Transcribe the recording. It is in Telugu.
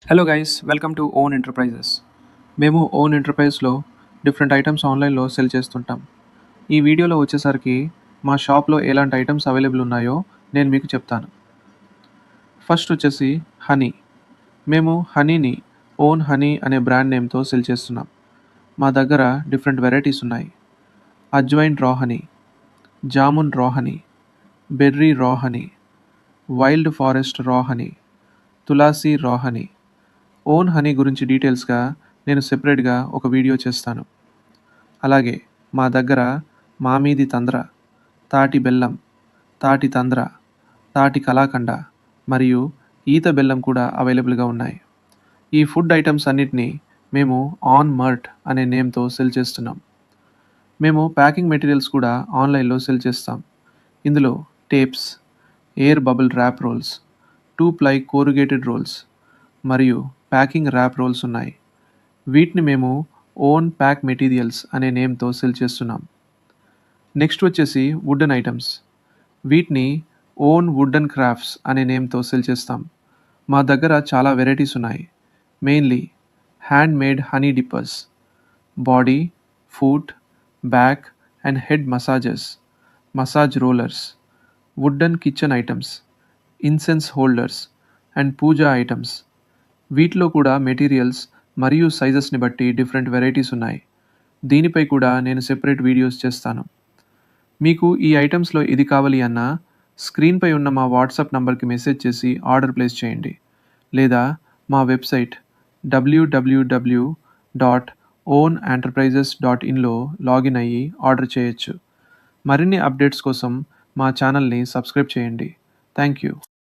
Hello guys, welcome to own enterprises. మేము ఓన్ ఎంటర్ప్రైజ్లో డిఫరెంట్ ఐటమ్స్ ఆన్లైన్లో సెల్ చేస్తుంటాం. ఈ వీడియోలో వచ్చేసరికి మా షాప్లో ఎలాంటి ఐటమ్స్ అవైలబుల్ ఉన్నాయో నేను మీకు చెప్తాను. ఫస్ట్ వచ్చేసి హనీ. మేము హనీని ఓన్ హనీ అనే బ్రాండ్ నేమ్తో సెల్ చేస్తున్నాం. మా దగ్గర డిఫరెంట్ వెరైటీస్ ఉన్నాయి. అజ్వైన్ రా హనీ, జామున్ రా హనీ, బెర్రీ రా హనీ, వైల్డ్ ఫారెస్ట్ రా హనీ, తులసి రా హనీ. ఓన్ హనీ గురించి డీటెయిల్స్గా నేను సెపరేట్గా ఒక వీడియో చేస్తాను. అలాగే మా దగ్గర మామీది తంద్ర, తాటి బెల్లం, తాటి తంద్ర, తాటి కలాకండ మరియు ఈత బెల్లం కూడా అవైలబుల్గా ఉన్నాయి. ఈ ఫుడ్ ఐటమ్స్ అన్నిటినీ మేము ఆన్ మర్ట్ అనే నేమ్తో సెల్ చేస్తున్నాం. మేము ప్యాకింగ్ మెటీరియల్స్ కూడా ఆన్లైన్లో సెల్ చేస్తాం. ఇందులో tapes, air bubble wrap rolls, 2 ply corrugated rolls మరియు ప్యాకింగ్ ర్యాప్ రోల్స్ ఉన్నాయి. వీటిని మేము ఓన్ ప్యాక్ మెటీరియల్స్ అనే నేమ్తో సెల్ చేస్తున్నాం. నెక్స్ట్ వచ్చేసి వుడెన్ ఐటమ్స్. వీటిని ఓన్ వుడెన్ క్రాఫ్ట్స్ అనే నేమ్తో సెల్ చేస్తాం. మా దగ్గర చాలా వెరైటీస్ ఉన్నాయి. Mainly hand made honey dippers, body, foot, back and head massages, massage rollers, wooden kitchen items, incense holders and puja items. వీటిలో కూడా మెటీరియల్స్ మరియు సైజెస్ని బట్టి డిఫరెంట్ వెరైటీస్ ఉన్నాయి. దీనిపై కూడా నేను సెపరేట్ వీడియోస్ చేస్తాను. మీకు ఈ ఐటమ్స్లో ఇది కావాలి అన్నా స్క్రీన్పై ఉన్న మా వాట్సాప్ నంబర్కి మెసేజ్ చేసి ఆర్డర్ ప్లేస్ చేయండి. లేదా మా వెబ్సైట్ www.ownenterprises.inలో లాగిన్ అయ్యి ఆర్డర్ చేయొచ్చు. మరిన్ని అప్డేట్స్ కోసం మా ఛానల్ని సబ్స్క్రైబ్ చేయండి. Thank you.